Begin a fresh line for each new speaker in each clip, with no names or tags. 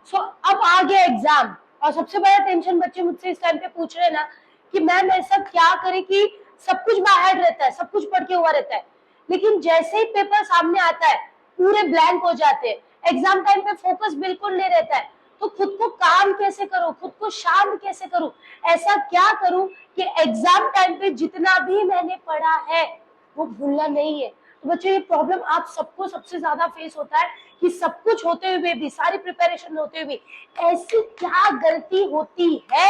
सो अब आ गया एग्जाम, और सबसे बड़ा टेंशन बच्चे मुझसे इस टाइम पे पूछ रहे हैं ना कि मैम ऐसा क्या करें कि सब कुछ बाहर रहता है, सब कुछ पढ़ के हुआ रहता है, लेकिन जैसे ही पेपर सामने आता है पूरे ब्लैंक हो जाते हैं, एग्जाम टाइम पे फोकस बिल्कुल नहीं रहता है। तो खुद को काम कैसे करूं, खुद को शांत कैसे करूं, ऐसा क्या करूं कि एग्जाम टाइम पे जितना भी मैंने पढ़ा है वो भूलना नहीं है। तो बच्चों ये प्रॉब्लम आप सबको सबसे ज्यादा फेस होता है कि सब कुछ होते हुए भी, सारी प्रिपरेशन होते हुए भी, ऐसी क्या गलती होती है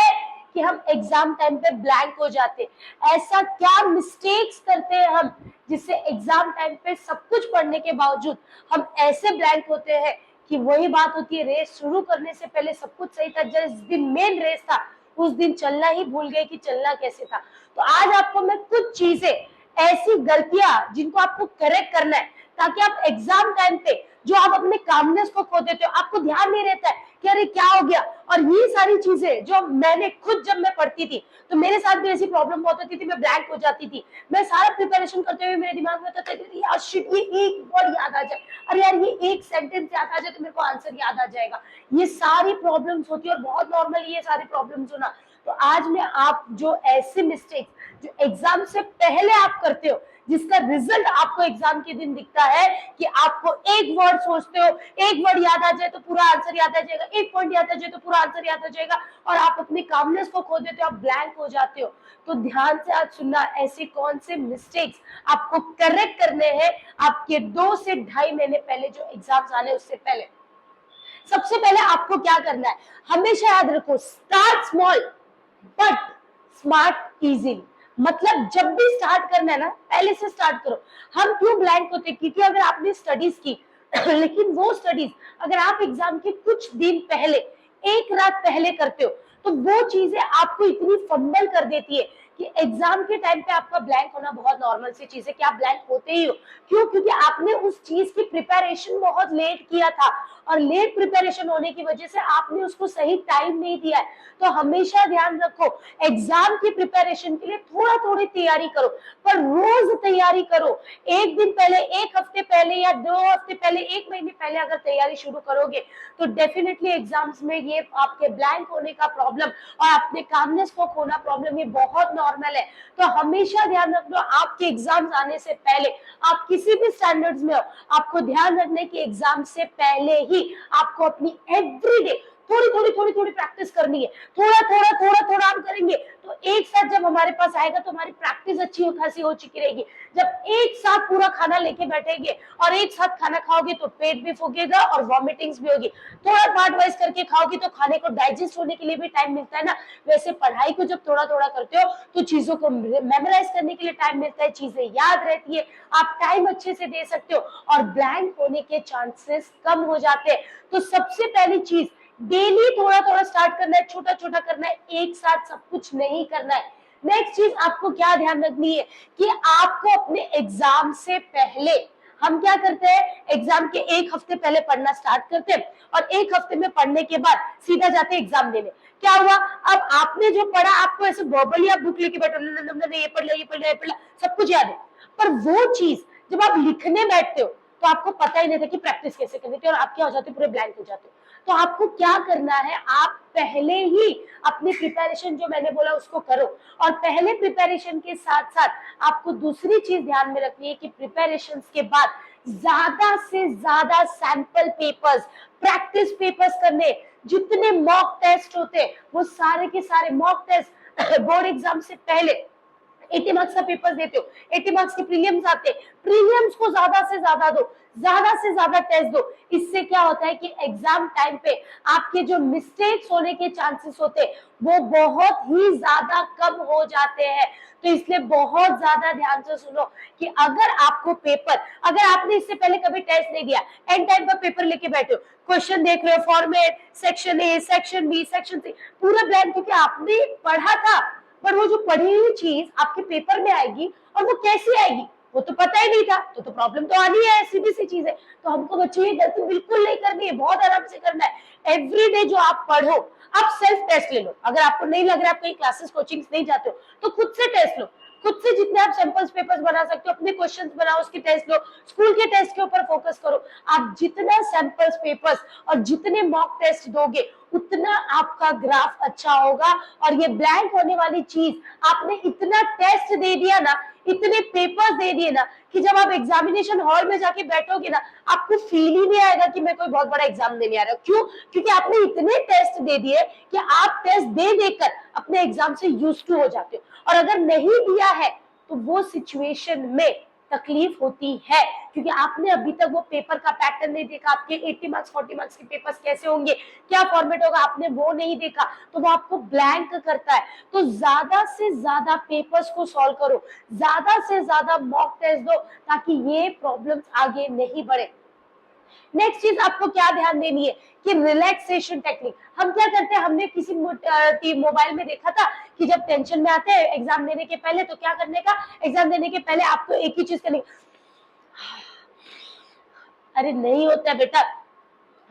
कि हम एग्जाम टाइम पे ब्लैंक हो जाते, ऐसा क्या मिस्टेक्स करते हैं हम जिससे एग्जाम टाइम पे सब कुछ पढ़ने के बावजूद हम ऐसे ब्लैंक होते हैं कि वही बात होती है, रेस शुरू करने से पहले सब कुछ सही था, जिस दिन मेन रेस था उस दिन चलना ही भूल गए कि चलना कैसे था। तो आज आपको मैं कुछ चीजें, ऐसी गलतियां जिनको आपको करेक्ट करना है, ताकि आप एग्जाम टाइम पे जो आप अपने कामनेस को खो देते हो, आपको ध्यान नहीं रहता है कि अरे क्या हो गया। और ये सारी चीजें जो मैंने खुद, जब मैं पढ़ती थी तो मेरे साथ भी ऐसी प्रॉब्लम बहुत होती थी, मैं ब्लैंक हो जाती थी। मैं सारा प्रिपरेशन करते हुए मेरे दिमाग में होता था यार शिट, ये एक वर्ड याद आ जाए, अरे यार ये एक सेंटेंस याद आ जाए तो मेरे को आंसर याद आ जाएगा। ये सारी प्रॉब्लम्स होती है और बहुत नॉर्मल ये सारी प्रॉब्लम्स होना। तो आज मैं आप जो ऐसे मिस्टेक्स जो एग्जाम से पहले आप करते हो, जिसका रिजल्ट आपको एग्जाम के दिन दिखता है कि आपको एक वर्ड सोचते हो, एक वर्ड याद आ जाए तो पूरा आंसर याद आ जाएगा, एक पॉइंट याद आ जाए तो पूरा आंसर याद आ जाएगा, और आप अपनी कामनेस को खो देते हो, आप ब्लैंक हो जाते हो। तो ध्यान से आज सुनना, ऐसे कौन से मिस्टेक्स आपको करेक्ट करने हैं आपके 2 से 2.5 महीने पहले जो एग्जाम्स आने उससे पहले। सबसे पहले आपको क्या करना है, हमेशा याद रखो, start small but smart easy. मतलब जब भी स्टार्ट करना है ना, पहले से स्टार्ट करो। हम क्यों ब्लैंक होते, क्योंकि अगर आपने स्टडीज की लेकिन वो स्टडीज अगर आप एग्जाम के कुछ दिन पहले, एक रात पहले करते हो, तो वो चीजें आपको इतनी फंबल कर देती है कि एग्जाम के टाइम पे आपका ब्लैंक होना बहुत नॉर्मल सी चीज है कि आप ब्लैंक होते ही हो। क्यों? क्योंकि आपने उस चीज की प्रिपरेशन बहुत लेट किया था, और लेट प्रिपरेशन होने की वजह से आपने उसको सही टाइम नहीं दिया है। तो हमेशा ध्यान रखो, एग्जाम की प्रिपरेशन के लिए थोड़ा थोड़ी तैयारी करो, पर रोज तैयारी करो। एक दिन पहले, एक हफ्ते पहले, या 2 हफ्ते पहले, 1 महीने पहले अगर तैयारी शुरू करोगे तो डेफिनेटली एग्जाम्स में ये आपके ब्लैंक होने का प्रॉब्लम और अपने कामनेस को खोना प्रॉब्लम, ये बहुत नॉर्मल है। तो हमेशा ध्यान रखना, आपके एग्जाम्स आने से पहले, आप किसी भी स्टैंडर्ड्स में हो, आपको ध्यान रखना है कि एग्जाम से पहले ही आपको अपनी एवरीडे थोड़ी थोड़ी थोड़ी थोड़ी प्रैक्टिस करनी है। थोड़ा थोड़ा थोड़ा थोड़ा हम करेंगे तो एक साथ जब हमारे पास आएगा तो हमारी प्रैक्टिस अच्छी खासी हो चुकी रहेगी। जब एक साथ पूरा खाना लेके बैठेंगे और एक साथ खाना खाओगे तो पेट भी फूकेगा और वॉमिटिंग्स भी होगी। थोड़ा पार्ट वाइज करके खाओगे तो खाने को डाइजेस्ट होने के लिए भी टाइम मिलता है ना। वैसे पढ़ाई को जब थोड़ा थोड़ा करते हो तो चीजों को मेमोराइज करने के लिए टाइम मिलता है, चीजें याद रहती है, आप टाइम अच्छे से दे सकते हो और ब्लैंक होने के चांसेस कम हो जाते हैं। तो सबसे पहली चीज, डेली थोड़ा थोड़ा स्टार्ट करना है, छोटा छोटा करना है, एक साथ सब कुछ नहीं करना है। नेक्स्ट चीज आपको क्या ध्यान रखनी है कि आपको अपने एग्जाम से पहले, हम क्या करते हैं, एग्जाम के एक हफ्ते पहले पढ़ना स्टार्ट करते हैं और एक हफ्ते में पढ़ने के बाद सीधा जाते हैं एग्जाम देने। क्या हुआ, अब आपने जो पढ़ा आपको ऐसे वर्बली आप बुक लेके बैठो, ये पढ़ लिया, ये पढ़ लिया, ये पढ़ लिया, सब कुछ याद है, पर वो चीज जब आप लिखने बैठते हो तो आपको पता ही नहीं था कि प्रैक्टिस कैसे करनी थी और आप क्या हो जाते, पूरे ब्लैंक हो जाते हो। तो आपको क्या करना है, आप पहले ही अपनी प्रिपरेशन जो मैंने बोला उसको करो, और पहले प्रिपरेशन के साथ साथ आपको दूसरी चीज ध्यान में रखनी है कि प्रिपरेशन के बाद ज्यादा से ज्यादा सैंपल पेपर्स, प्रैक्टिस पेपर्स करने। जितने मॉक टेस्ट होते वो सारे के सारे मॉक टेस्ट बोर्ड एग्जाम से पहले 80 मार्क्स का पेपर देते हो, 80 मार्क्स के प्रीलिम्स आते हैं, प्रीलिम्स को ज्यादा से ज्यादा दो, ज्यादा से ज्यादा टेस्ट दो। इससे क्या होता है कि एग्जाम टाइम पे आपके जो मिस्टेक्स होने के चांसेस होते हैं वो बहुत ही ज्यादा कम हो जाते हैं। तो इसलिए बहुत ज्यादा ध्यान से सुनो कि अगर आपको पेपर, अगर आपने इससे पहले कभी टेस्ट नहीं दिया, एंड टाइम पर पेपर लेके बैठे हो, क्वेश्चन देख रहे हो, format, section A, section B, section C, पूरा ब्लैंक, क्योंकि आपने पढ़ा था, पर वो जो पढ़ी हुई चीज आपके पेपर में आएगी और वो कैसी आएगी वो तो पता ही नहीं था, तो प्रॉब्लम तो आनी है, सीधी सी चीज है। तो हमको बच्चों ये गलती बिल्कुल नहीं करनी है, बहुत आराम से करना है। एवरीडे जो आप पढ़ो, आप सेल्फ टेस्ट ले लो। अगर आपको नहीं लग रहा है, आप कहीं क्लासेस कोचिंग नहीं जाते हो तो खुद से टेस्ट लो, खुद से जितने आप सैंपल्स पेपर्स बना सकते हो, अपने क्वेश्चंस बनाओ, उसके टेस्ट लो, स्कूल के टेस्ट के ऊपर फोकस करो। आप जितना सैंपल्स पेपर्स और जितने मॉक टेस्ट दोगे उतना आपका ग्राफ अच्छा होगा। और ये ब्लैंक होने वाली चीज, आपने इतना टेस्ट दे दिया ना, इतने पेपर्स दे दिए ना, कि जब आप एग्जामिनेशन हॉल में जाके बैठोगे ना, आपको फील ही नहीं आएगा कि मैं कोई बहुत बड़ा एग्जाम देने आ रहा हूँ। क्यों? क्योंकि आपने इतने टेस्ट दे दिए कि आप टेस्ट दे देकर अपने एग्जाम से यूज्ड टू हो जाते हो। और अगर नहीं दिया है तो वो सिचुएशन में तकलीफ होती है, क्योंकि आपने अभी तक वो पेपर का पैटर्न नहीं देखा, आपके 80 मार्क्स 40 मार्क्स के पेपर्स कैसे होंगे, क्या फॉर्मेट होगा, आपने वो नहीं देखा, तो वो आपको ब्लैंक करता है। तो ज्यादा से ज्यादा पेपर्स को सॉल्व करो, ज्यादा से ज्यादा मॉक टेस्ट दो, ताकि ये प्रॉब्लम्स आगे नहीं बढ़े। नेक्स्ट चीज आपको क्या ध्यान देनी है कि रिलैक्सेशन टेक्निक। हम क्या करते हैं, हमने किसी मोबाइल में देखा था कि जब टेंशन में आते हैं एग्जाम देने के पहले, तो क्या करने का, एग्जाम देने के पहले आपको एक ही चीज करनी, अरे नहीं होता है बेटा।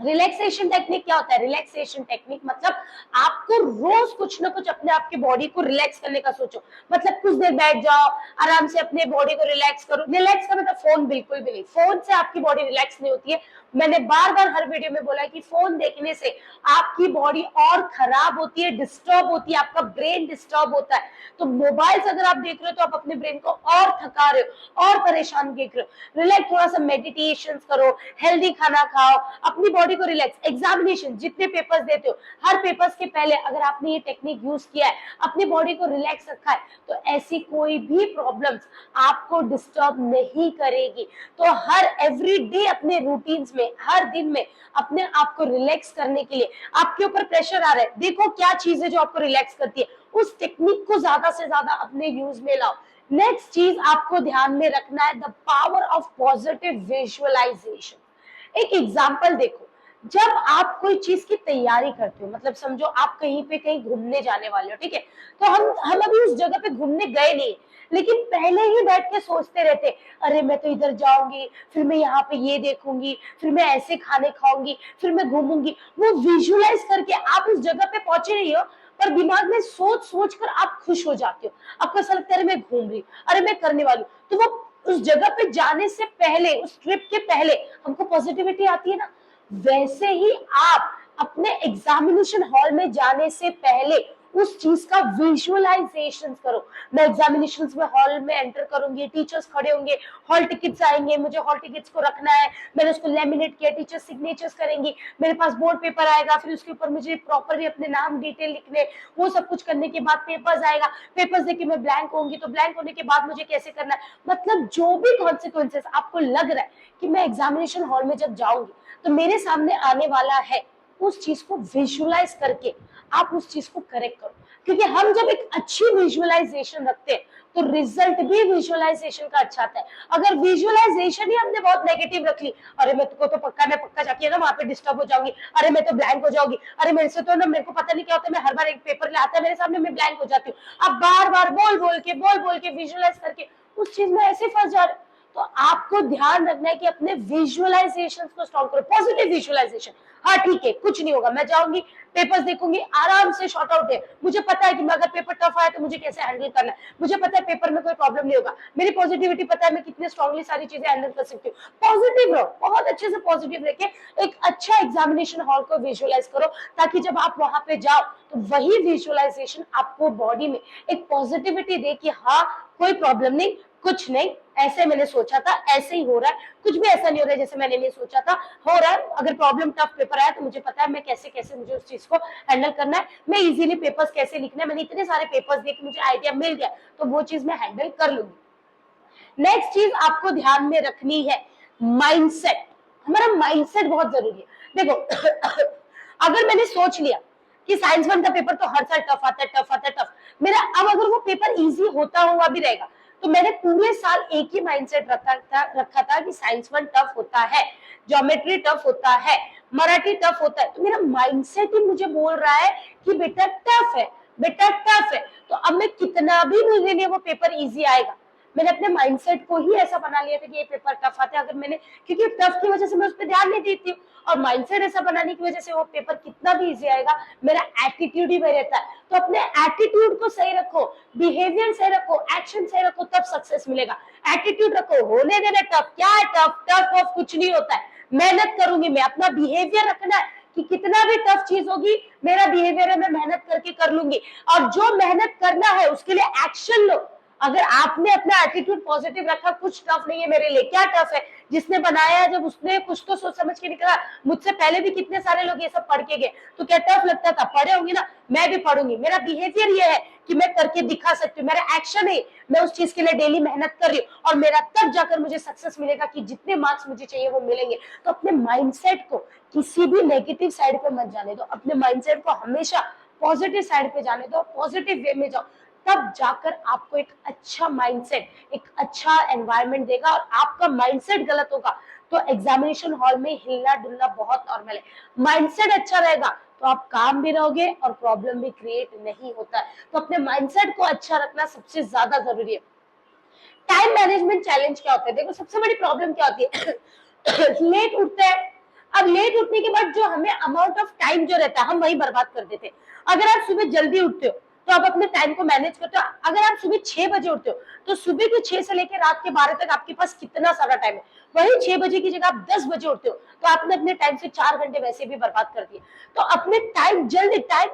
रिलैक्सेशन टेक्निक क्या होता है? रिलैक्सेशन टेक्निक मतलब आपको रोज कुछ ना कुछ अपने आप की बॉडी को रिलैक्स करने का सोचो। मतलब कुछ देर बैठ जाओ, आराम से अपने बॉडी को रिलैक्स करो। रिलैक्स का मतलब फोन बिल्कुल भी नहीं, फोन से आपकी बॉडी रिलैक्स नहीं होती है। मैंने बार बार हर वीडियो में बोला है कि फोन देखने से आपकी बॉडी और खराब होती है, डिस्टर्ब होती है, आपका ब्रेन डिस्टर्ब होता है। तो मोबाइल से अगर आप देख रहे हो तो आप अपने ब्रेन को और थका रहे हो और परेशान देख रहे हो। रिलैक्स, थोड़ा सा मेडिटेशन करो, हेल्दी खाना खाओ, अपनी बॉडी को रिलैक्स। एग्जामिनेशन जितने पेपर्स देते हो, हर पेपर्स के पहले अगर आपने ये टेक्निक यूज किया है, अपनी बॉडी को रिलैक्स रखा है, तो ऐसी कोई भी प्रॉब्लम्स आपको डिस्टर्ब नहीं करेगी। तो हर एवरी डे अपने रूटीन्स में, हर दिन में अपने आप को रिलैक्स करने के लिए, आपके ऊपर प्रेशर आ रहा है, देखो क्या चीज है जो आपको रिलैक्स करती है, उस टेक्निक को ज्यादा से ज्यादा अपने यूज में लाओ। नेक्स्ट चीज आपको ध्यान में रखना है, the power of positive visualisation. एक एग्जाम्पल देखो, जब आप कोई चीज की तैयारी करते हो, मतलब समझो आप कहीं घूमने जाने वाले हो, ठीक है, तो हम अभी उस जगह पे घूमने गए नहीं, लेकिन पहले ही बैठ के सोचते रहते, अरे मैं तो इधर जाऊंगी, फिर मैं यहाँ पे ये देखूंगी, फिर मैं ऐसे खाने खाऊंगी, फिर मैं घूमूंगी। वो विजुअलाइज करके आप उस जगह पे पहुंचे नहीं हो, पर दिमाग में सोच सोच कर आप खुश हो जाते हो। आपको ऐसा लगता है अरे मैं घूम रही, अरे मैं करने वाली हूँ। तो वो उस जगह पे जाने से पहले, उस ट्रिप के पहले हमको पॉजिटिविटी आती है ना। वैसे ही आप अपने एग्जामिनेशन हॉल में जाने से पहले उस चीज का विजुअलाइजेशन करो। मैं एग्जामिनेशन में हॉल में एंटर करूंगी, टीचर्स खड़े होंगे, हॉल टिकट्स आएंगे, मुझे हॉल टिकट्स को रखना है, मैंने उसको लेमिनेट किया, टीचर्स सिग्नेचर्स करेंगी, मेरे पास बोर्ड पेपर आएगा, फिर उसके ऊपर मुझे प्रॉपरली अपने नाम डिटेल लिखने, वो सब कुछ करने के बाद पेपर्स आएगा, पेपर्स देके मैं ब्लैंक होंगी, तो ब्लैंक होने के बाद मुझे कैसे करना है, मतलब जो भी कॉन्सिक्वेंसेस आपको लग रहा है कि मैं एग्जामिनेशन हॉल में जब जाऊंगी तो मेरे सामने आने वाला है, उस चीज को विजुअलाइज करके आप उस चीज को करेक्ट करो। क्योंकि हम जब एक अच्छी विजुअलाइजेशन रखते हैं तो रिजल्ट भी विजुअलाइजेशन का अच्छा आता है। अगर विजुअलाइजेशन ही हमने बहुत नेगेटिव रख ली, अरे मैं तो पक्का, मैं पक्का जाके ना वहां पे डिस्टर्ब हो जाऊंगी, अरे मैं तो ब्लैंक हो जाऊंगी, अरे मेरे से तो ना, मेरे को पता नहीं क्या होता है, मैं हर बार एक पेपर ले आता है मेरे सामने, मैं ब्लैंक हो जाती हूँ। अब बार बार बोल बोल के विजुअलाइज करके उस चीज में ऐसे फंस जा रहे। तो आपको ध्यान रखना है कि अपने विजुअलाइजेशन को स्ट्रॉन्ग करो, पॉजिटिव विजुअलाइजेशन। हाँ ठीक है, कुछ नहीं होगा, मैं जाऊंगी, पेपर्स देखूंगी, आराम से शॉर्ट आउट है, मुझे पता है कि मैं अगर पेपर टफ आया तो मुझे कैसे हैंडल करना है, मुझे पता है पेपर में कोई प्रॉब्लम नहीं होगा, मेरी पॉजिटिविटी पता है मैं कितने स्ट्रांगली सारी चीजें हैंडल कर सकती हूँ। पॉजिटिव रहो, बहुत अच्छे से पॉजिटिव रह के एक अच्छा एग्जामिनेशन हॉल को विजुअलाइज करो, ताकि जब आप वहां पे जाओ तो वही विजुअलाइजेशन आपको बॉडी में एक पॉजिटिविटी दे कि हाँ कोई प्रॉब्लम नहीं, कुछ नहीं, ऐसे मैंने सोचा था, ऐसे ही हो रहा है, कुछ भी ऐसा नहीं हो रहा है जैसे मैंने नहीं सोचा था, हो रहा है। अगर प्रॉब्लम टफ पेपर आया तो मुझे पता है मैं कैसे कैसे मुझे उस चीज को हैंडल करना है, मैं इजीली पेपर्स कैसे लिखना है, मैंने इतने सारे पेपर्स देखे, मुझे आइडिया मिल गया, तो वो चीज मैं हैंडल कर लूंगी। नेक्स्ट चीज आपको ध्यान में रखनी है, माइंडसेट। हमारा माइंडसेट बहुत जरूरी है। देखो अगर मैंने सोच लिया कि साइंस 1 का पेपर तो हर साल टफ आता है, टफ आता है, टफ, मेरा अब अगर वो पेपर इजी होता हुआ भी रहेगा, तो मैंने पूरे साल एक ही माइंडसेट रखा था कि साइंस 1 टफ होता है, ज्योमेट्री टफ होता है, मराठी टफ होता है, तो मेरा माइंडसेट ही मुझे बोल रहा है कि बेटा टफ है, बेटा टफ है। तो अब मैं कितना भी मेरे लिए वो पेपर इजी आएगा, मैंने अपने माइंडसेट को ही ऐसा बना लिया था कि ये पेपर टफ आता है, अगर मैंने, क्योंकि टफ की वजह से मैं उस पर ध्यान नहीं देती हूँ, और माइंडसेट ऐसा बनाने की वजह से वो पेपर कितना भी इजी आएगा, मेरा एटीट्यूड ही वही रहता है। तो अपने एटीट्यूड को सही रखो, बिहेवियर सही रखो, एक्शन सही रखो, तब सक्सेस मिलेगा। एटीट्यूड रखो, होने देना टफ, क्या है टफ, टफ ऑफ कुछ नहीं होता है, मेहनत करूंगी मैं, अपना बिहेवियर रखना है कि कितना भी टफ चीज होगी, मेरा बिहेवियर है, मैं मेहनत करके कर लूंगी। और जो मेहनत करना है उसके लिए एक्शन लो। अगर आपने अपना एटीट्यूड पॉजिटिव रखा, कुछ टफ नहीं है मेरे लिए, क्या टफ है, जिसने बनाया है जब उसने कुछ तो सोच समझ के निकला, मुझसे पहले भी कितने सारे लोग ये सब पढ़ के गए, तो क्या टफ लगता था, पढ़े होंगे ना, मैं भी पढ़ूंगी। मेरा बिहेवियर ये है कि मैं करके दिखा सकती हूँ, मेरा एक्शन है, मैं उस चीज के लिए डेली मेहनत कर रही हूँ, और मेरा तब जाकर मुझे सक्सेस मिलेगा कि जितने मार्क्स मुझे चाहिए वो मिलेंगे। तो अपने माइंडसेट को किसी भी नेगेटिव साइड पे मत जाने दो, अपने माइंडसेट को हमेशा पॉजिटिव साइड पे जाने दो, पॉजिटिव वे में जाओ, तब जाकर आपको एक अच्छा माइंडसेट, एक अच्छा एनवायरनमेंट देगा। और आपका माइंडसेट गलत होगा तो एग्जामिनेशन हॉल में हिलना डुलना बहुत नॉर्मल है। माइंडसेट अच्छा रहेगा तो आप काम भी रहोगे और प्रॉब्लम भी क्रिएट नहीं होता है। तो अपने माइंडसेट को अच्छा रखना सबसे ज्यादा जरूरी है। टाइम मैनेजमेंट चैलेंज क्या होता है, देखो सबसे बड़ी प्रॉब्लम क्या होती है लेट उठते हैं। अब लेट उठने के बाद जो हमें अमाउंट ऑफ टाइम जो रहता है हम वही बर्बाद कर देते हैं। अगर आप सुबह जल्दी उठते हो तो आप अपने टाइम को मैनेज करते हो। अगर आप सुबह 6 बजे उठते हो तो सुबह के 6 से लेकर रात के 12 तक आपके पास कितना सारा टाइम है। वही 6 बजे की जगह आप 10 बजे उठते हो तो आपने अपने टाइम से 4 घंटे वैसे भी बर्बाद कर दिए। तो अपने टाइम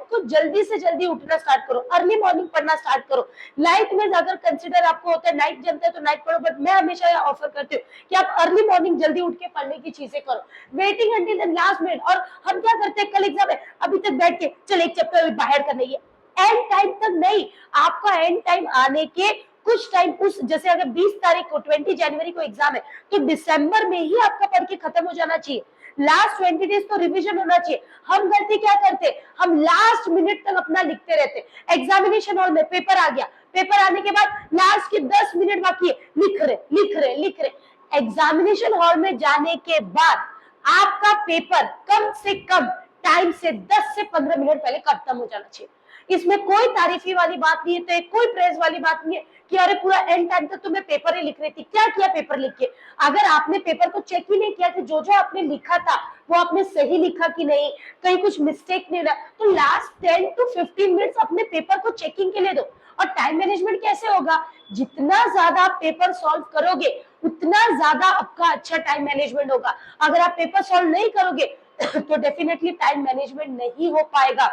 को जल्दी से जल्दी उठना स्टार्ट करो, अर्ली मॉर्निंग पढ़ना स्टार्ट करो। नाइट में अगर कंसिडर आपको होता है नाइट जमता है तो नाइट पढ़ो, बट मैं हमेशा यह ऑफर करती हूँ कि आप अर्ली मॉर्निंग जल्दी उठ के पढ़ने की चीजें करो, waiting until the last minute. और हम क्या करते हैं, कल एग्जाम है, अभी तक बैठ के चल एक चैप्टर बाहर करना है, एंड टाइम तक नहीं। आपका एंड टाइम आने के कुछ टाइम, उस जैसे अगर 20 तारीख को 20 जनवरी को एग्जाम है तो दिसंबर में ही आपका पढ़ के खत्म हो जाना चाहिए। लास्ट 20 डेज तो रिवीजन होना चाहिए। हम गलती क्या करते, हम लास्ट मिनट तक अपना लिखते रहते। एग्जामिनेशन हॉल में पेपर आ गया, पेपर आने के बाद लास्ट के 10 मिनट बाकी है, लिख रहे। एग्जामिनेशन हॉल में जाने के बाद आपका पेपर कम से कम टाइम से 10 से 15 मिनट पहले खत्म हो जाना चाहिए। इसमें कोई तारीफी वाली बात नहीं है, तो कोई प्रेज वाली बात नहीं है कि अरे पूरा एंड टाइम तक तो मैं पेपर ही लिख रही थी। क्या किया पेपर लिख के? अगर आपने पेपर को चेक ही नहीं किया कि जो जो आपने लिखा था वो आपने सही लिखा कि नहीं, कहीं कुछ मिस्टेक नहीं रहा, तो लास्ट 10 to 15 मिनट्स अपने पेपर को चेकिंग के लिए दो। और टाइम मैनेजमेंट कैसे होगा, जितना ज्यादा आप पेपर सॉल्व करोगे उतना ज्यादा आपका अच्छा टाइम मैनेजमेंट होगा। अगर आप पेपर सॉल्व नहीं करोगे तो डेफिनेटली टाइम मैनेजमेंट नहीं हो पाएगा।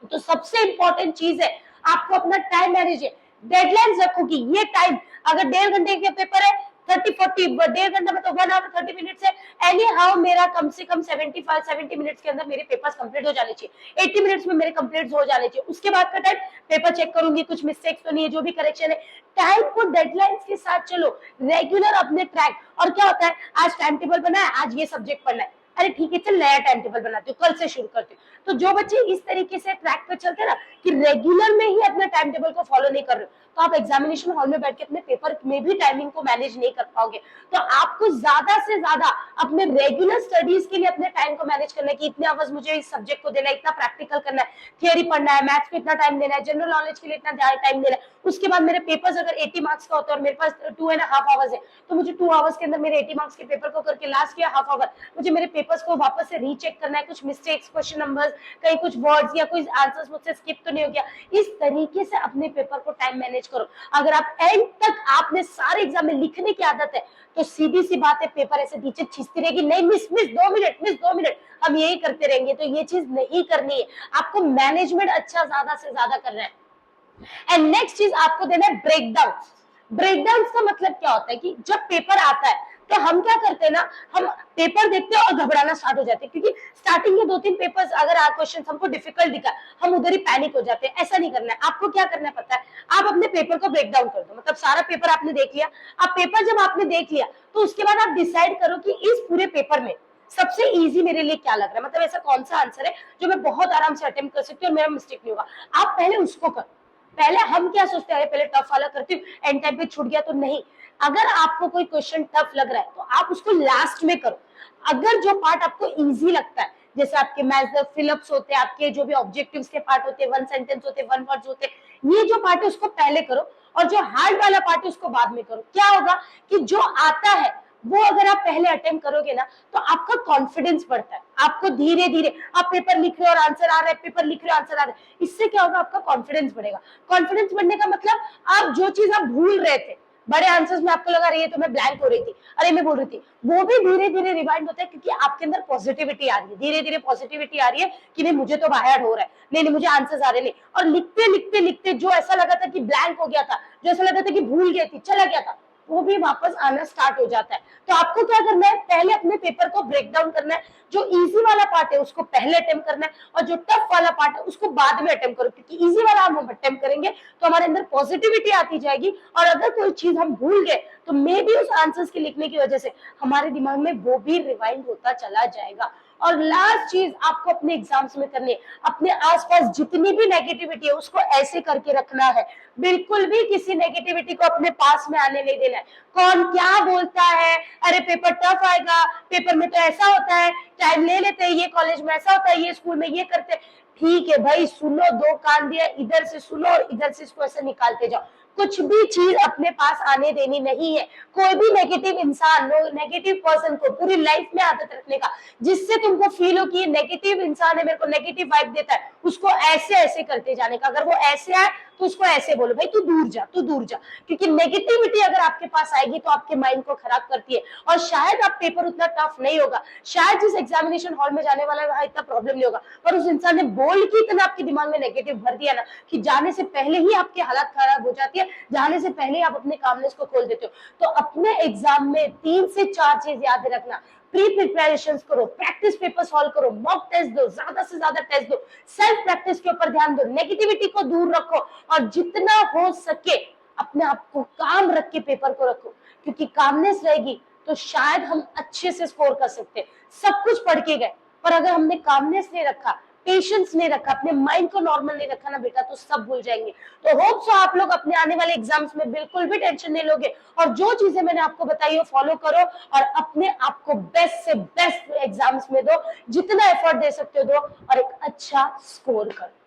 तो सबसे इंपॉर्टेंट चीज है आपको अपना टाइम मैनेज, डेडलाइंस रखो कि ये टाइम, अगर 1.5 घंटे के पेपर है 30-40, 1.5 घंटा में तो 1 आवर 30 मिनट्स है, एनी हाउ मेरा कम से कम 70 मिनट्स के अंदर मेरे पेपर्स कंप्लीट हो जाने चाहिए, 80 मिनट्स में मेरे कंप्लीट हो जाने चाहिए। उसके बाद का टाइम पेपर चेक करूंगी, कुछ मिस्टेक्स तो नहीं है, जो भी करेक्शन है। टाइम को डेडलाइंस के साथ चलो, रेगुलर अपने ट्रैक। और क्या होता है, आज टाइम टेबल बना है, आज ये सब्जेक्ट पढ़ना है, अरे ठीक है चल नया टाइम टेबल बनाती हूँ, कल से शुरू करती हूँ। तो जो बच्चे इस तरीके से ट्रैक पे चलते हैं ना कि रेगुलर में ही अपने टाइम टेबल को फॉलो नहीं कर रहे, तो आप एग्जामिनेशन हॉल में बैठ के अपने पेपर में भी टाइमिंग को मैनेज नहीं कर पाओगे। तो आपको ज्यादा से ज्यादा अपने रेगुलर स्टडीज के लिए अपने टाइम को मैनेज करना है कि इतने आवर्स मुझे इस सब्जेक्ट को देना है, इतना प्रैक्टिकल करना है, थियरी पढ़ना है, मैथ्स को इतना टाइम देना है, जनरल नॉलेज के लिए इतना टाइम देना है। उसके बाद मेरे पेपर्स अगर 80 मार्क्स का होता है और मेरे पास 2.5 आवर्स है, तो मुझे 2 आवर्स के अंदर मेरे 80 मार्क्स के पेपर को करके लास्ट के हाफ आवर मुझे मेरे पेपर्स को वापस से रीचेक करना है, कुछ मिस्टेक्स, क्वेश्चन नंबर्स, कहीं कुछ वर्ड्स या कोई आंसर्स मुझसे स्किप तो नहीं हो गया। इस तरीके से अपने पेपर को टाइम मैनेज करो। अगर आप एंड तक आपने सारे एग्जाम में लिखने की आदत है तो सीधी सी बात है पेपर ऐसे टीचर खींचती रहेगी, नहीं मिस 2 मिनट, हम यही करते रहेंगे। तो ये चीज नहीं करनी है, आपको मैनेजमेंट अच्छा ज्यादा से ज्यादा करना है। एंड नेक्स्ट चीज आपको देना है ब्रेकडाउन। ब्रेकडाउन का मतलब क्या होता है कि जब पेपर आता है तो हम क्या करते हैं ना, हम पेपर देखते हैं और घबराना स्टार्ट हो जाते हैं, क्योंकि स्टार्टिंग के 2-3 पेपर्स अगर क्वेश्चन हमको डिफिकल्ट दिखा हम उधर ही पैनिक हो जाते हैं। ऐसा नहीं करना है, आपको क्या करना है पता है, आप अपने पेपर को ब्रेक डाउन कर दो। मतलब सारा पेपर आपने देख लिया, अब पेपर जब आपने देख लिया तो उसके बाद आप डिसाइड करो कि इस पूरे पेपर में सबसे इजी मेरे लिए क्या लग रहा है, मतलब ऐसा कौन सा आंसर है जो मैं बहुत आराम से अटेम्प्ट कर सकती हूँ और मेरा मिस्टेक नहीं होगा। आप पहले उसको करो। पहले हम क्या सोचते हैं, पहले टफ वाला करती हूँ, एंड टाइम पे छूट गया तो नहीं। अगर आपको कोई क्वेश्चन टफ लग रहा है तो आप उसको लास्ट में करो। अगर जो पार्ट आपको इजी लगता है, जैसे आपके मैथ्स फिलअप्स होते हैं, आपके जो भी ऑब्जेक्टिव्स के पार्ट होते हैं, 1 सेंटेंस होते हैं, 1 वर्ड्स होते हैं, ये जो पार्ट है उसको पहले करो और जो हार्ड वाला पार्ट है उसको बाद में करो। क्या होगा कि जो आता है वो अगर आप पहले अटेम्प्ट करोगे ना तो आपका कॉन्फिडेंस बढ़ता है। आपको धीरे धीरे आप पेपर लिख रहे हो और आंसर आ रहा है, पेपर लिख रहे हो आंसर आ रहा है, इससे क्या होगा आपका कॉन्फिडेंस बढ़ेगा। कॉन्फिडेंस बढ़ने का मतलब आप जो चीज आप भूल रहे थे बड़े आंसर्स में, आपको लगा रही है तो मैं ब्लैंक हो रही थी, अरे मैं बोल रही थी, वो भी धीरे धीरे रिवाइंड होता है क्योंकि आपके अंदर पॉजिटिविटी आ रही है, धीरे धीरे पॉजिटिविटी आ रही है कि नहीं मुझे तो बाहर हो रहा है, नहीं नहीं मुझे आंसर्स आ रहे नहीं। और लिखते लिखते लिखते जो ऐसा लगा था कि ब्लैंक हो गया था, जो ऐसा लगा था कि भूल गई थी, चला गया था, वो भी वापस आना स्टार्ट हो जाता है। तो आपको क्या करना है, पहले अपने पेपर को ब्रेक डाउन करना है, जो इजी वाला पार्ट है उसको पहले अटेम्प्ट करना है और जो टफ वाला पार्ट है उसको बाद में अटेम्प्ट करो, क्योंकि इजी वाला हम अटेम्प्ट करेंगे तो हमारे अंदर पॉजिटिविटी आती जाएगी और अगर कोई चीज हम भूल गए तो मे बी उस आंसर्स के लिखने की वजह से हमारे दिमाग में वो भी रिवाइंड होता चला जाएगा। और लास्ट चीज आपको अपने एग्जाम्स में करनी है, अपने आसपास जितनी भी नेगेटिविटी है उसको ऐसे करके रखना है, बिल्कुल भी किसी नेगेटिविटी को अपने पास में आने नहीं देना है। कौन क्या बोलता है, अरे पेपर टफ आएगा, पेपर में तो ऐसा होता है, टाइम ले लेते हैं, ये कॉलेज में ऐसा होता है, ये स्कूल में ये करते हैं, ठीक है भाई सुनो, दो कान दिया, इधर से सुनो और इधर से इसको ऐसे निकालते जाओ, कुछ भी चीज अपने पास आने देनी नहीं है। कोई भी नेगेटिव इंसान, नेगेटिव पर्सन को पूरी लाइफ में आदत रखने का, जिससे तुमको फील हो कि ये नेगेटिव इंसान है, मेरे को नेगेटिव वाइब देता है, उसको ऐसे ऐसे करते जाने का। अगर वो ऐसे आए तो उसको ऐसे बोलो, भाई तू दूर जा, तू दूर जा, क्योंकि नेगेटिविटी अगर आपके पास आएगी तो आपके माइंड को खराब करती है और शायद आप पेपर उतना टफ नहीं होगा, शायद जिस एग्जामिनेशन हॉल में जाने वाला है वहां इतना प्रॉब्लम नहीं होगा, पर उस इंसान ने बोल के इतना आपके दिमाग में नेगेटिव भर दिया ना कि जाने से पहले ही आपकी हालत खराब हो जाती है, जाने से पहले आप अपने कामनेस को खोल देते हो। तो अपने एग्जाम में 3 से 4 चीज याद रखना, प्री प्रिपरेशन करो, प्रैक्टिस पेपर सॉल्व करो, मॉक टेस्ट दो, ज्यादा से ज्यादा टेस्ट दो, सेल्फ प्रैक्टिस के ऊपर ध्यान दो, नेगेटिविटी को दूर रखो और जितना हो सके अपने आप को काम रख के पेपर को रखो, क्योंकि कामनेस रहेगी तो शायद हम अच्छे से स्कोर कर सकते हैं। सब कुछ पढ़ के गए पर अगर हमने कामनेस नहीं रखा, पेशेंस नहीं रखा, अपने माइंड को नॉर्मल नहीं रखा ना बेटा, तो सब भूल जाएंगे। तो होप सो आप लोग अपने आने वाले एग्जाम्स में बिल्कुल भी टेंशन नहीं लोगे और जो चीजें मैंने आपको बताई वो फॉलो करो और अपने आप को बेस्ट से बेस्ट एग्जाम्स में दो, जितना एफर्ट दे सकते हो दो और एक अच्छा स्कोर करो।